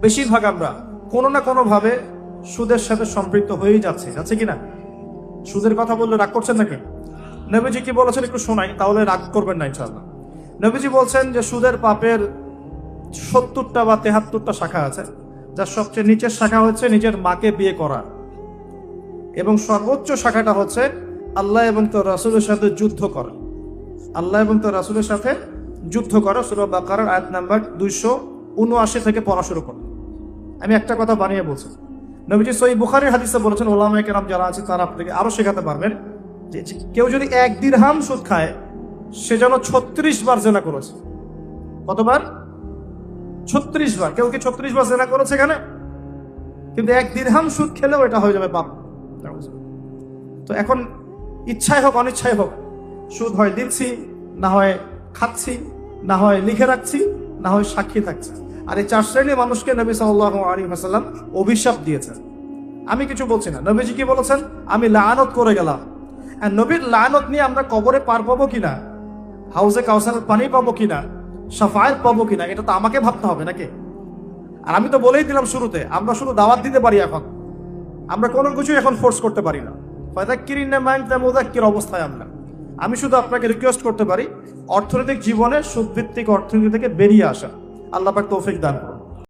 বেশিরভাগ আমরা কোনো না কোনো ভাবে সুদের সাথে সম্পৃক্ত হয়েই যাচ্ছে কিনা? সুদের কথা বললে রাগ করছেন নাকি? নবীজি কি বলেছেন একটু শোনাই, তাহলে রাগ করবেন না ইনশাআল্লাহ। নবীজি বলছেন যে সুদের পাপের 70টা বা 73টা শাখা আছে, যার সবচেয়ে নিচের শাখা হচ্ছে নিজের মাকে বিয়ে করা, এবং সর্বোচ্চ শাখাটা হচ্ছে আল্লাহ এবং তার রাসূলের সাথে যুদ্ধ করা। আল্লাহ এবং তার রাসূলের সাথে যুদ্ধ করা। সূরা বাকারার আয়াত নাম্বার 279 থেকে পড়া শুরু করুন। আমি একটা কথা বানিয়ে বলছি, নবীজি সহিহ বুখারীর হাদিসে বলেছেন, ওলামায়ে কেরাম যারা আছে তারা আপনাকে আরো শেখাতে পারবেন, যে কেউ যদি 1 দিরহাম সুদ খায় সে যেন 36 বার জিনা করেছে। কতবার? 36 বার। কেউ কি 36 বার জিনা করেছে এখানে? কিন্তু 1 দিরহাম সুদ খেলেও এটা হয়ে যাবে পাপ। তো এখন ইচ্ছাই হোক অনিচ্ছাই হোক, সুদ হয় দিচ্ছি, না হয় খাচ্ছি, না হয় লিখে রাখছি, না হয় সাক্ষী থাকছে। আর এই 4 শ্রেণীর মানুষকে নবী সাল্লাল্লাহু আলাইহি ওয়াসাল্লাম অভিশাপ দিয়েছেন। আমি কিছু বলছি না, নবীজি কি বলেছেন? আমি লাআনত করে গেলাম। আর নবীর লাআনত নিয়ে আমরা কবরে পার পাবো কিনা, হাউজে কাউসারের পানি পাবো কিনা, শাফায়াত পাবো কিনা, এটা তো আমাকে ভাবতে হবে নাকি? আর আমি তো বলেই দিলাম শুরুতে, আমরা শুধু দাওয়াত দিতে পারি, এখন আমরা কোনো কিছু এখন ফোর্স করতে পারি না। ফাযাক্কিরিনা মা আনতা মুযাক্কির অবস্থায় আমি শুধু আপনাকে রিকোয়েস্ট করতে পারি অর্থনৈতিক জীবনে সুদভিত্তিক অর্থনীতি থেকে বেরিয়ে আসা। আল্লাহ পাক তৌফিক দান করুন।